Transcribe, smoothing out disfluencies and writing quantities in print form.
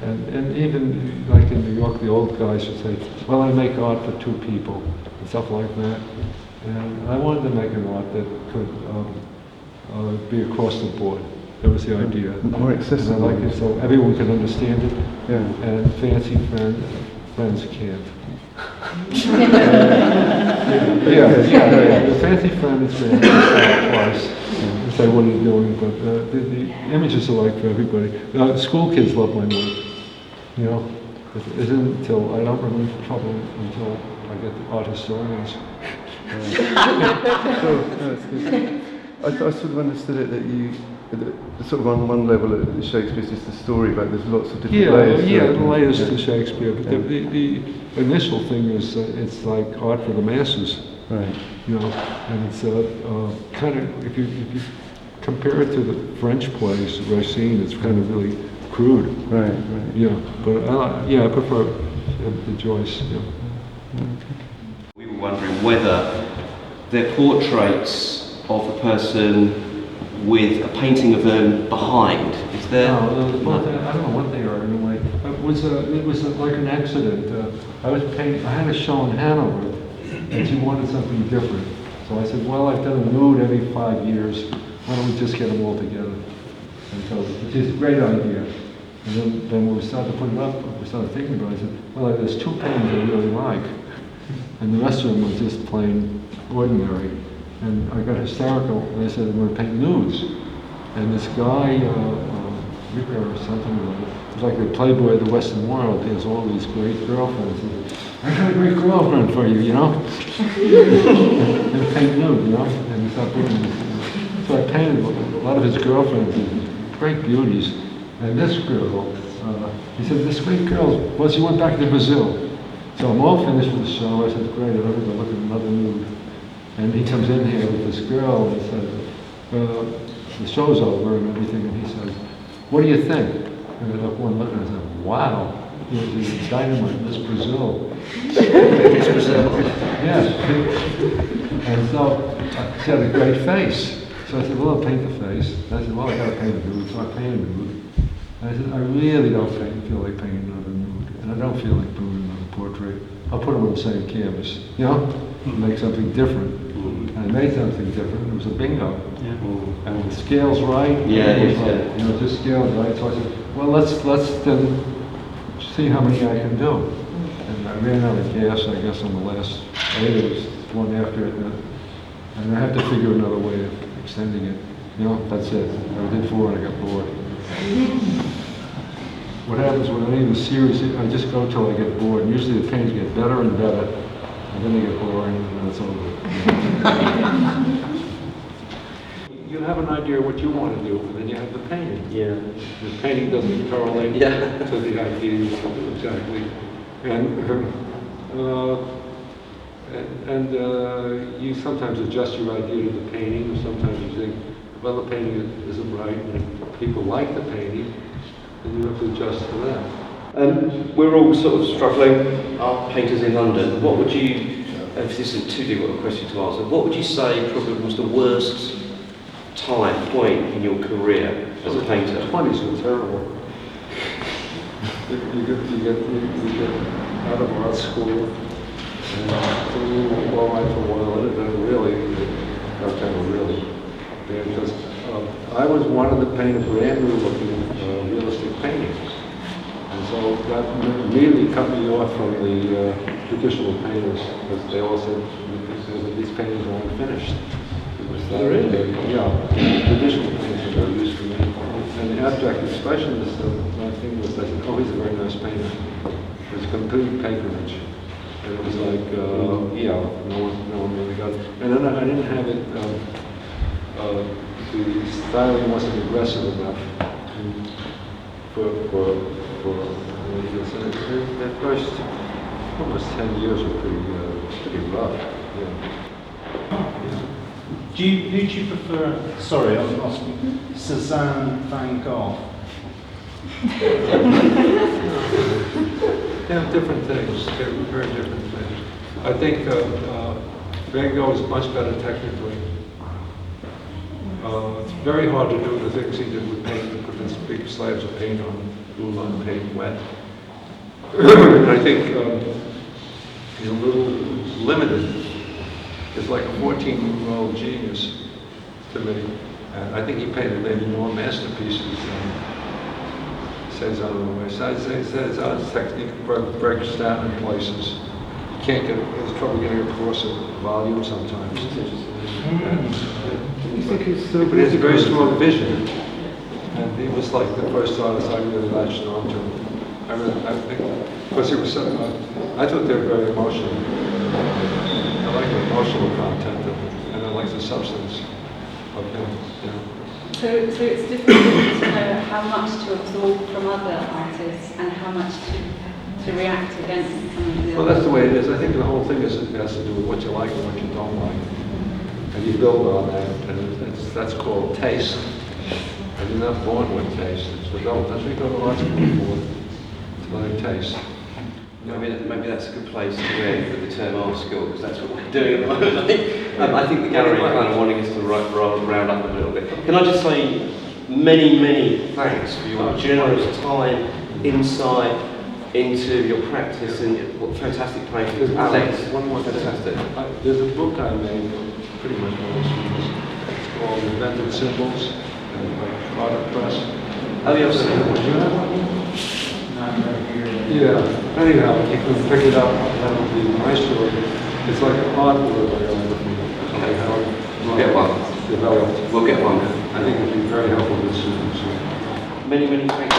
and even like in New York, the old guys would say, well, I make art for two people, and stuff like that. And I wanted to make an art that could be across the board. That was the idea. More accessible. And I like it so everyone can understand it, Yeah. and fancy friends can't. The fancy friend is going to twice and say, what are you doing? But the images are like for everybody. School kids love my work. You know, it isn't until I don't run into trouble until I get the art historians. Sure, no, it's good. I sort of understood it that you, sort of on one level, Shakespeare's just a story, but there's lots of different layers. Yeah, layers to Shakespeare. But the initial thing is it's like art for the masses. Right. You know, and it's kind of, if you compare it to the French plays Racine, it's kind of really crude. Right. Yeah, but I prefer the Joyce. Yeah. We were wondering whether they're portraits of the person with a painting of them behind. Is there? No, I don't know what they are in a way. It was like an accident. I had a show in Hanover, and she wanted something different. So I said, well, I've done a nude every 5 years. Why don't we just get them all together? And so, which is a great idea. And then when we started to put it up, we started thinking about it. I said, well, there's two paintings I really like, and the rest of them was just plain ordinary. And I got hysterical, and I said, I'm going to paint nudes. And this guy, Ricker or something, it's like the playboy of the Western world. He has all these great girlfriends. He said, I got a great girlfriend for you, you know? And paint nude, you know? And he started doing this. So I painted a lot of his girlfriends, great beauties. And this girl, he said, this great girl, well, she went back to Brazil. So I'm all finished with the show. I said, great, I'm going to go look at another nude. And he comes in here with this girl and says, the show's over and everything, and he says, what do you think? And I took one look and I said, wow, you're dynamite, Miss Brazil. Miss Brazil? Yes. And so she had a great face. So I said, well, I'll paint the face. And I said, well, I got to paint a nude, so I painted a nude. And I said, I really don't feel like painting another nude, and I don't feel like doing another portrait. I'll put them on the same canvas, you know, make something different. And I made something different. It was a bingo. Yeah. And the scale's right. You know, just scale's right. So I said, well, let's then see how many I can do. And I ran out of gas, I guess, on the last 8. It was one after it, and I had to figure another way of extending it. You know, that's it. I did 4 and I got bored. What happens when any of the series, I just go till I get bored. And usually the paintings get better and better, and then they get boring, and then it's over. You have an idea what you want to do, and then you have the painting. Yeah. The painting doesn't correlate to the idea you want to do exactly. And you sometimes adjust your idea to the painting, or sometimes you think, well, the painting isn't right, and people like the painting, and you have to adjust to that. We're all sort of struggling, art painters in London. What would you, if this isn't too difficult a question to answer, what would you say probably was the worst point in your career as a painter? The 20s were terrible. You get out of art school, and through all right for a while, and then really, got kind of really bad, because I was wanted to paint a brand new looking realistic painting. And so that immediately cut me off from the traditional painters, because they all said these paintings are unfinished. Really? Yeah, traditional painters are used to me. And the abstract expressionist, my thing was, I said, oh, he's a very nice painter. It was complete patronage. And it was like, no one really got it. And then I didn't have it, the styling wasn't aggressive enough for the first almost 10 years were pretty rough. Yeah. Who do you prefer? Sorry, I was asking. Cézanne, Van Gogh. Yeah, different things. They're very different things. I think Van Gogh is much better technically. It's very hard to do the things he did with paint, to put these big slabs of paint on paint wet. And I think he's a little limited. He's like a 14-year-old genius to me. And I think he painted maybe more masterpieces than Cezanne. Cezanne's technique breaks down in places. You can't get, there's trouble getting across a volume sometimes. You think it's so But he has a very strong vision. And he was like the first artist I really latched on to. I think, because he was so, I thought they were very emotional. I like the emotional content of it, and I like the substance of him, you know. So it's difficult to know how much to absorb from other artists and how much to react against some of the Well, that's the way it is. I think the whole thing has to do with what you like and what you don't like. And you build on that, and that's called taste. And you're not born with taste, it's developed. That's what you go to art school for, to learn taste. Maybe that's a good place to end with the term art school, because that's what we're doing at the moment. I think the gallery are kind of wanting us to round up a little bit. Can I just say many, many thanks for your generous time, insight into your practice, and what fantastic paintings. Alex, One more thing. fantastic. There's a book I made, pretty much most of this. It's called Invented Symbols, and by Product Press. Oh, yeah, I've seen it. Do you have one? Yeah, anyhow, you can pick it up, that would be nice to it. It's like an art bibliography. We'll get one. Developed. We'll get one. I think it would be very helpful to students. Many, many thanks.